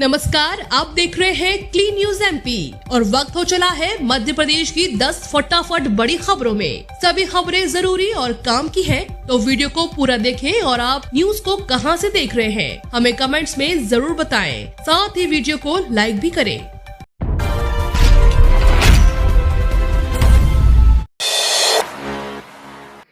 नमस्कार, आप देख रहे हैं क्लीन न्यूज एमपी और वक्त हो चला है मध्य प्रदेश की 10 फटाफट बड़ी खबरों में। सभी खबरें जरूरी और काम की हैं, तो वीडियो को पूरा देखें और आप न्यूज को कहां से देख रहे हैं हमें कमेंट्स में जरूर बताएं। साथ ही वीडियो को लाइक भी करें।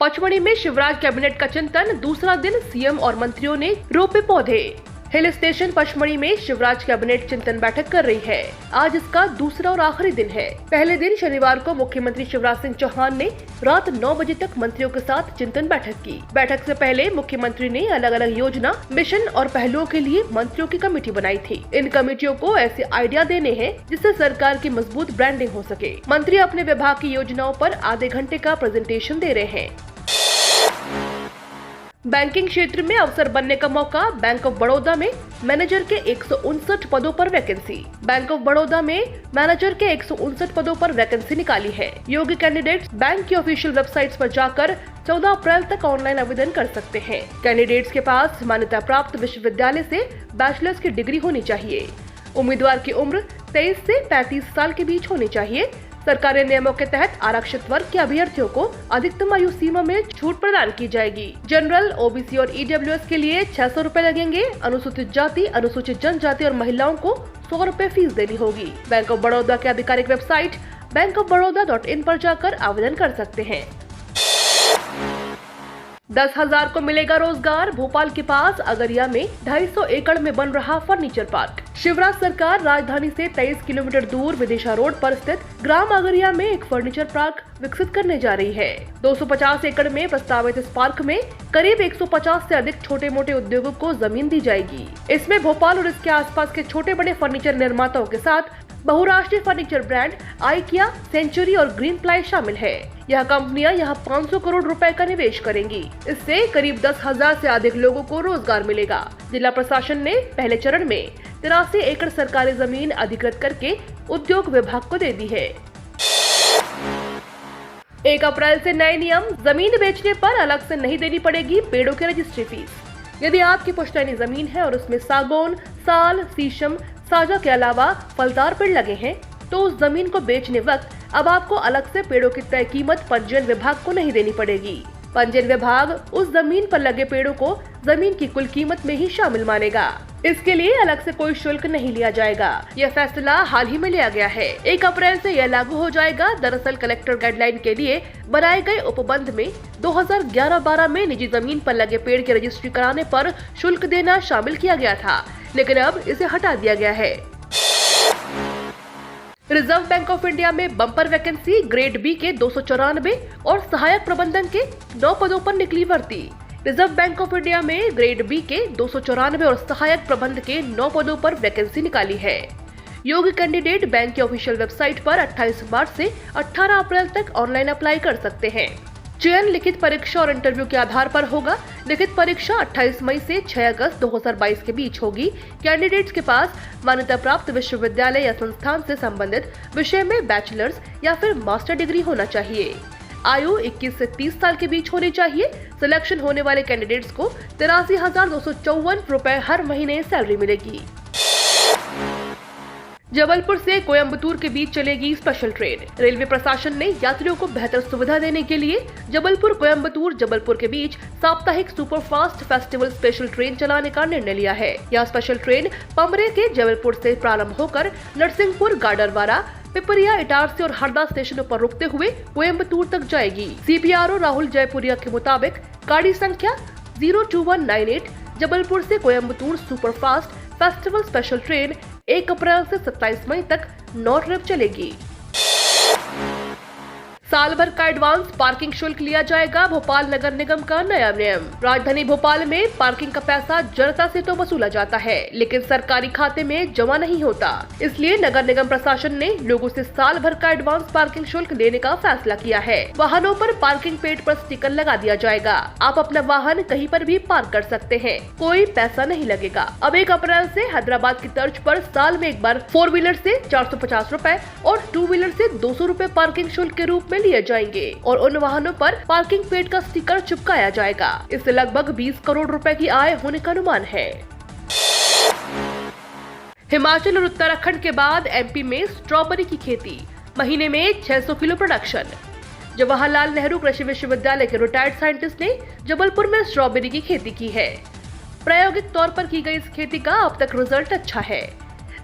पचमढ़ी में शिवराज कैबिनेट का चिंतन, दूसरा दिन सीएम और मंत्रियों ने रोपे पौधे। हिल स्टेशन पचमढ़ी में शिवराज कैबिनेट चिंतन बैठक कर रही है। आज इसका दूसरा और आखिरी दिन है। पहले दिन शनिवार को मुख्यमंत्री शिवराज सिंह चौहान ने रात 9 बजे तक मंत्रियों के साथ चिंतन बैठक की। बैठक से पहले मुख्यमंत्री ने अलग अलग योजना, मिशन और पहलुओं के लिए मंत्रियों की कमेटी बनाई थी। इन कमेटियों को ऐसे आइडिया देने हैं जिससे सरकार की मजबूत ब्रांडिंग हो सके। मंत्री अपने विभाग की योजनाओं पर आधे घंटे का प्रेजेंटेशन दे रहे हैं। बैंकिंग क्षेत्र में अवसर बनने का मौका, बैंक ऑफ बड़ौदा में मैनेजर के 159 पदों पर वैकेंसी। बैंक ऑफ बड़ौदा में मैनेजर के 159 पदों पर वैकेंसी निकाली है। योग्य कैंडिडेट्स बैंक की ऑफिशियल वेबसाइट्स पर जाकर 14 अप्रैल तक ऑनलाइन आवेदन कर सकते हैं। कैंडिडेट्स के पास मान्यता प्राप्त विश्वविद्यालय से बैचलर्स की डिग्री होनी चाहिए। उम्मीदवार की उम्र 23 से 35 साल के बीच होनी चाहिए। सरकारी नियमों के तहत आरक्षित वर्ग के अभ्यर्थियों को अधिकतम आयु सीमा में छूट प्रदान की जाएगी। जनरल, ओबीसी और ईडब्ल्यूएस के लिए 600 रूपए लगेंगे। अनुसूचित जाति, अनुसूचित जनजाति और महिलाओं को 100 रूपए फीस देनी होगी। बैंक ऑफ बड़ौदा के आधिकारिक वेबसाइट bankofbaroda.in पर जाकर आवेदन कर सकते हैं। 10,000 को मिलेगा रोजगार। भोपाल के पास अगरिया में 250 एकड़ में बन रहा फर्नीचर पार्क। शिवराज सरकार राजधानी से 23 किलोमीटर दूर विदिशा रोड पर स्थित ग्राम अगरिया में एक फर्नीचर पार्क विकसित करने जा रही है। 250 एकड़ में प्रस्तावित इस पार्क में करीब 150 से अधिक छोटे मोटे उद्योगों को जमीन दी जाएगी। इसमें भोपाल और इसके आसपास के छोटे बड़े फर्नीचर निर्माताओं के साथ बहुराष्ट्रीय फर्नीचर ब्रांड आइकिया, सेंचुरी और ग्रीन प्लाई शामिल है। यह कंपनियां यहां 500 करोड़ रुपए का निवेश करेंगी। इससे करीब 10,000 से अधिक लोगों को रोजगार मिलेगा। जिला प्रशासन ने पहले चरण में 83 एकड़ सरकारी जमीन अधिकृत करके उद्योग विभाग को दे दी है। 1 अप्रैल से नए नियम, जमीन बेचने पर अलग से नहीं देनी पड़ेगी पेड़ों की रजिस्ट्री फीस। यदि आपकी पुश्तैनी जमीन है और उसमें सागौन, साल, शीशम, साजा के अलावा फलदार पेड़ लगे हैं, तो उस जमीन को बेचने वक्त अब आपको अलग से पेड़ों की तय कीमत पंजीयन विभाग को नहीं देनी पड़ेगी। पंजीयन विभाग उस जमीन पर लगे पेड़ों को जमीन की कुल कीमत में ही शामिल मानेगा। इसके लिए अलग से कोई शुल्क नहीं लिया जाएगा। यह फैसला हाल ही में लिया गया है। 1 अप्रैल से यह लागू हो जाएगा। दरअसल कलेक्टर गाइडलाइन के लिए बनाए गए उपबंध में 2011-12 में निजी जमीन पर लगे पेड़ की रजिस्ट्री कराने पर शुल्क देना शामिल किया गया था, लेकिन अब इसे हटा दिया गया है। रिजर्व बैंक ऑफ इंडिया में बम्पर वैकेंसी, ग्रेड बी के 294 और सहायक प्रबंधन के 9 पदों पर निकली भर्ती। रिजर्व बैंक ऑफ इंडिया में ग्रेड बी के 294 और सहायक प्रबंध के 9 पदों पर वैकेंसी निकाली है। योग्य कैंडिडेट बैंक की ऑफिशियल वेबसाइट पर 28 मार्च से 18 अप्रैल तक ऑनलाइन अप्लाई कर सकते हैं। चयन लिखित परीक्षा और इंटरव्यू के आधार पर होगा। लिखित परीक्षा 28 मई से 6 अगस्त 2022 के बीच होगी। कैंडिडेट्स के पास मान्यता प्राप्त विश्वविद्यालय या संस्थान से संबंधित विषय में बैचलर्स या फिर मास्टर डिग्री होना चाहिए। आयु 21 से 30 साल के बीच होनी चाहिए। सिलेक्शन होने वाले कैंडिडेट्स को 83,254 रुपए हर महीने सैलरी मिलेगी। जबलपुर से कोयंबटूर के बीच चलेगी स्पेशल ट्रेन। रेलवे प्रशासन ने यात्रियों को बेहतर सुविधा देने के लिए जबलपुर कोयंबटूर जबलपुर के बीच साप्ताहिक सुपरफास्ट फेस्टिवल स्पेशल ट्रेन चलाने का निर्णय लिया है। यह स्पेशल ट्रेन पमरे के जबलपुर से प्रारंभ होकर नरसिंहपुर, गाडरवारा, पिपरिया, इटारसी और हरदा स्टेशनों पर रुकते हुए कोयंबटूर तक जाएगी। CPRO राहुल जयपुरिया के मुताबिक गाड़ी संख्या 02198 जबलपुर से Coimbatore superfast festival special train 1 अप्रैल से 27 मई तक 9 ट्रिप चलेगी। साल भर का एडवांस पार्किंग शुल्क लिया जाएगा। भोपाल नगर निगम का नया नियम। राजधानी भोपाल में पार्किंग का पैसा जनता से तो वसूला जाता है, लेकिन सरकारी खाते में जमा नहीं होता। इसलिए नगर निगम प्रशासन ने लोगों से साल भर का एडवांस पार्किंग शुल्क लेने का फैसला किया है। वाहनों पर पार्किंग पेड पर स्टिकर लगा दिया जाएगा। आप अपना वाहन कहीं पर भी पार्क कर सकते हैं, कोई पैसा नहीं लगेगा। अब 1 अप्रैल से हैदराबाद की तर्ज पर साल में एक बार 4 व्हीलर से 450 रूपए और 2 व्हीलर से 200 रूपए पार्किंग शुल्क के रूप में लिए जाएंगे और उन वाहनों पर पार्किंग पेड का स्टिकर चिपकाया जाएगा। इससे लगभग 20 करोड़ रुपए की आय होने का अनुमान है। हिमाचल और उत्तराखंड के बाद एमपी में स्ट्रॉबेरी की खेती, महीने में 600 किलो प्रोडक्शन। जवाहरलाल नेहरू कृषि विश्वविद्यालय के रिटायर्ड साइंटिस्ट ने जबलपुर में स्ट्रॉबेरी की खेती की है। प्रायोगिक तौर पर की गई इस खेती का अब तक रिजल्ट अच्छा है।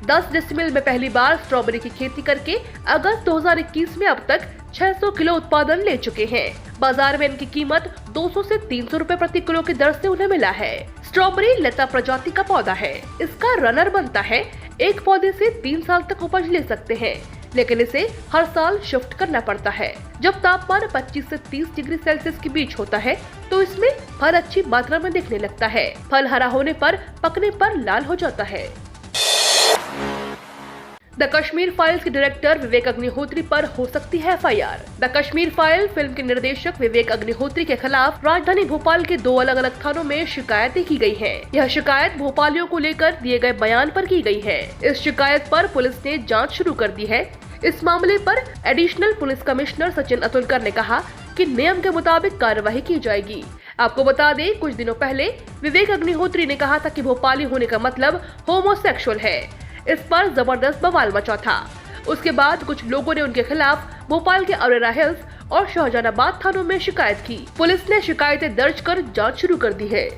10 डिसमिल में पहली बार स्ट्रॉबेरी की खेती करके अगस्त 2021 में अब तक 600 किलो उत्पादन ले चुके हैं। बाजार में इनकी कीमत 200 से 300 रुपए प्रति किलो की दर से उन्हें मिला है। स्ट्रॉबेरी लता प्रजाति का पौधा है। इसका रनर बनता है। एक पौधे से 3 साल तक उपज ले सकते हैं, लेकिन इसे हर साल शिफ्ट करना पड़ता है। जब तापमान 25 से 30 डिग्री सेल्सियस के बीच होता है तो इसमें फल अच्छी मात्रा में दिखने लगता है। फल हरा होने पर पकने पर लाल हो जाता है। द कश्मीर फाइल्स के डायरेक्टर विवेक अग्निहोत्री पर हो सकती है FIR. The Kashmir file film के निर्देशक विवेक अग्निहोत्री के खिलाफ राजधानी भोपाल के 2 अलग अलग थानों में शिकायतें की गई हैं। यह शिकायत भोपालियों को लेकर दिए गए बयान पर की गई है। इस शिकायत पर पुलिस ने जांच शुरू कर दी है। इस मामले पर additional police commissioner Sachin Atulkar ने कहा कि नियम के मुताबिक कार्रवाई की जाएगी। आपको बता दें, कुछ दिनों पहले विवेक अग्निहोत्री ने कहा था कि भोपाली होने का मतलब होमोसेक्सुअल है। इस पर जबरदस्त बवाल मचा था। उसके बाद कुछ लोगों ने उनके खिलाफ भोपाल के अरेरा हिल्स और शाहजहानाबाद थानों में शिकायत की। पुलिस ने शिकायतें दर्ज कर जांच शुरू कर दी है।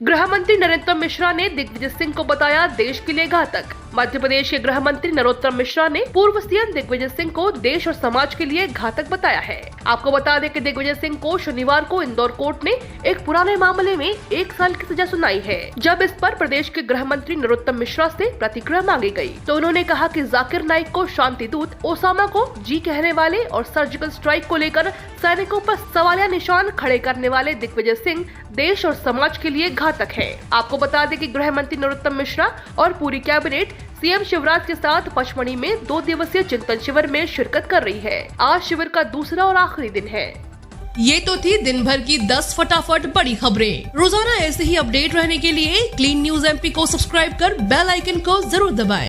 गृह मंत्री नरोत्तम मिश्रा ने दिग्विजय सिंह को बताया देश के लिए घातक। मध्य प्रदेश के गृह मंत्री नरोत्तम मिश्रा ने पूर्व सीएम दिग्विजय सिंह को देश और समाज के लिए घातक बताया है। आपको बता दें कि दिग्विजय सिंह को शनिवार को इंदौर कोर्ट ने एक पुराने मामले में 1 साल की सजा सुनाई है। जब इस पर प्रदेश के गृह मंत्री नरोत्तम मिश्रा से प्रतिक्रिया मांगी गई तो उन्होंने कहा कि जाकिर नाइक को शांति दूत, ओसामा को जी कहने वाले और सर्जिकल स्ट्राइक को लेकर सैनिकों पर सवालिया निशान खड़े करने वाले दिग्विजय सिंह देश और समाज के लिए घातक है। आपको बता दें कि गृह मंत्री नरोत्तम मिश्रा और पूरी कैबिनेट सीएम शिवराज के साथ पचमढ़ी में 2 दिवसीय चिंतन शिविर में शिरकत कर रही है। आज शिविर का दूसरा और आखिरी दिन है। ये तो थी दिन भर की 10 फटाफट बड़ी खबरें। रोजाना ऐसे ही अपडेट रहने के लिए क्लीन न्यूज एमपी को सब्सक्राइब कर बेल आइकन को जरूर दबाएं।